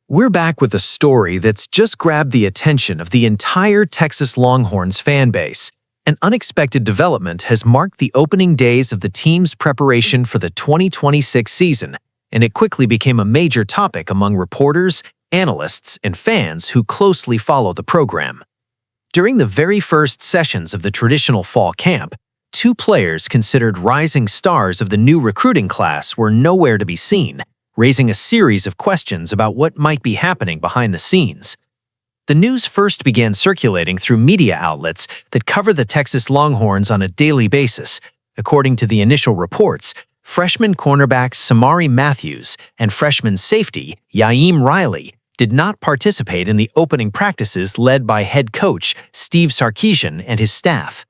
We're back with a story that's just grabbed the attention of the entire Texas Longhorns fan base. An unexpected development has marked the opening days of the team's preparation for the 2026 season, and it quickly became a major topic among reporters, analysts, and fans who closely follow the program. During the very first sessions of the traditional fall camp, two players considered rising stars of the new recruiting class were nowhere to be seen, raising a series of questions about what might be happening behind the scenes. The news first began circulating through media outlets that cover the Texas Longhorns on a daily basis. According to the initial reports, freshman cornerbacks Samari Matthews and freshman safety Yaim Riley did not participate in the opening practices led by head coach Steve Sarkisian and his staff.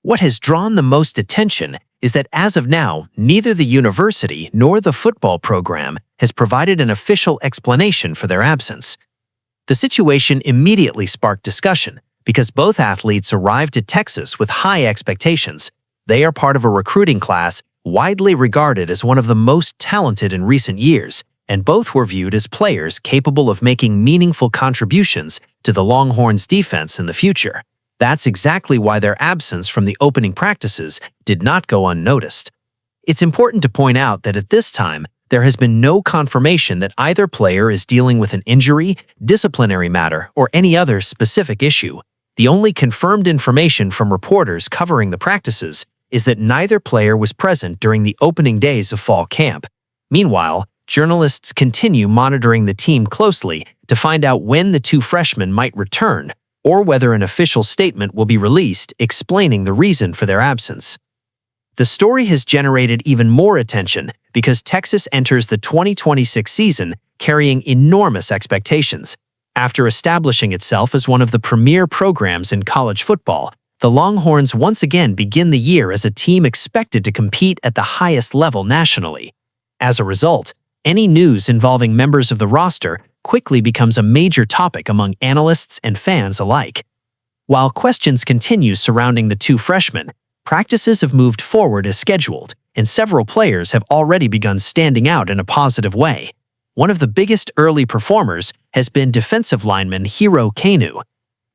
What has drawn the most attention is that as of now, neither the university nor the football program has provided an official explanation for their absence. The situation immediately sparked discussion because both athletes arrived to Texas with high expectations. They are part of a recruiting class widely regarded as one of the most talented in recent years, and both were viewed as players capable of making meaningful contributions to the Longhorns' defense in the future. That's exactly why their absence from the opening practices did not go unnoticed. It's important to point out that at this time, there has been no confirmation that either player is dealing with an injury, disciplinary matter, or any other specific issue. The only confirmed information from reporters covering the practices is that neither player was present during the opening days of fall camp. Meanwhile, journalists continue monitoring the team closely to find out when the two freshmen might return, or whether an official statement will be released explaining the reason for their absence. The story has generated even more attention because Texas enters the 2026 season carrying enormous expectations. After establishing itself as one of the premier programs in college football, the Longhorns once again begin the year as a team expected to compete at the highest level nationally. As a result, any news involving members of the roster quickly becomes a major topic among analysts and fans alike. While questions continue surrounding the two freshmen, practices have moved forward as scheduled, and several players have already begun standing out in a positive way. One of the biggest early performers has been defensive lineman Hero Kanu.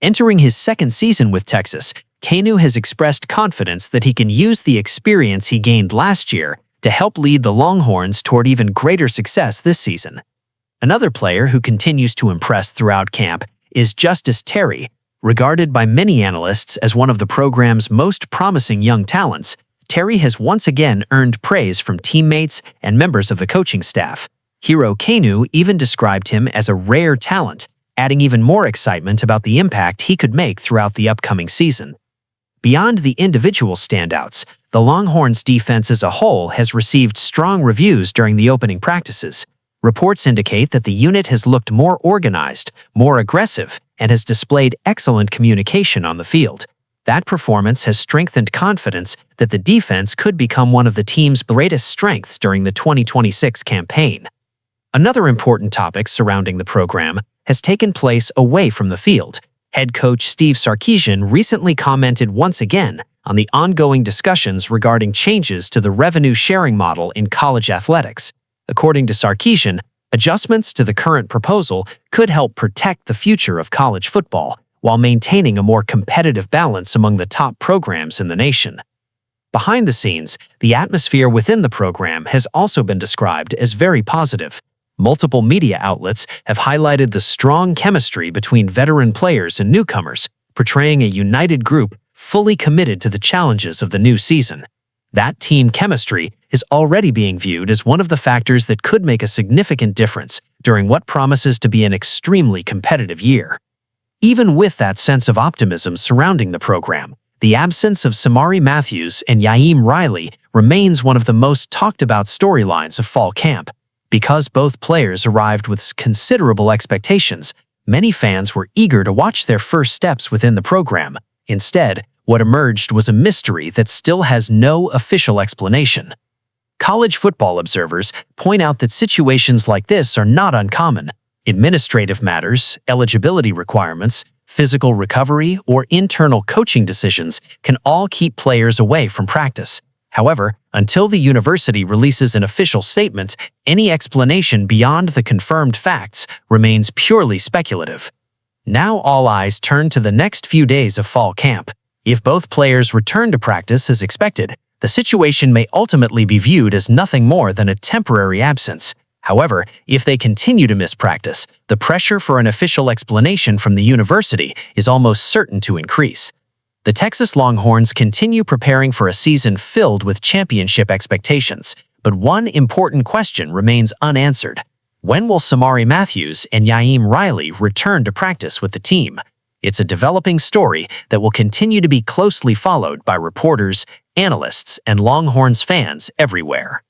Entering his second season with Texas, Kanu has expressed confidence that he can use the experience he gained last year to help lead the Longhorns toward even greater success this season. Another player who continues to impress throughout camp is Justice Terry. Regarded by many analysts as one of the program's most promising young talents, Terry has once again earned praise from teammates and members of the coaching staff. Hero Kanu even described him as a rare talent, adding even more excitement about the impact he could make throughout the upcoming season. Beyond the individual standouts, the Longhorns' defense as a whole has received strong reviews during the opening practices. Reports indicate that the unit has looked more organized, more aggressive, and has displayed excellent communication on the field. That performance has strengthened confidence that the defense could become one of the team's greatest strengths during the 2026 campaign. Another important topic surrounding the program has taken place away from the field. Head coach Steve Sarkisian recently commented once again on the ongoing discussions regarding changes to the revenue-sharing model in college athletics. According to Sarkisian, adjustments to the current proposal could help protect the future of college football while maintaining a more competitive balance among the top programs in the nation. Behind the scenes, the atmosphere within the program has also been described as very positive. Multiple media outlets have highlighted the strong chemistry between veteran players and newcomers, portraying a united group fully committed to the challenges of the new season. That team chemistry is already being viewed as one of the factors that could make a significant difference during what promises to be an extremely competitive year. Even with that sense of optimism surrounding the program, the absence of Samari Matthews and Yaim Riley remains one of the most talked about storylines of fall camp. Because both players arrived with considerable expectations, many fans were eager to watch their first steps within the program. Instead, what emerged was a mystery that still has no official explanation. College football observers point out that situations like this are not uncommon. Administrative matters, eligibility requirements, physical recovery, or internal coaching decisions can all keep players away from practice. However, until the university releases an official statement, any explanation beyond the confirmed facts remains purely speculative. Now all eyes turn to the next few days of fall camp. If both players return to practice as expected, the situation may ultimately be viewed as nothing more than a temporary absence. However, if they continue to miss practice, the pressure for an official explanation from the university is almost certain to increase. The Texas Longhorns continue preparing for a season filled with championship expectations, but one important question remains unanswered. When will Samari Matthews and Yaim Riley return to practice with the team? It's a developing story that will continue to be closely followed by reporters, analysts, and Longhorns fans everywhere.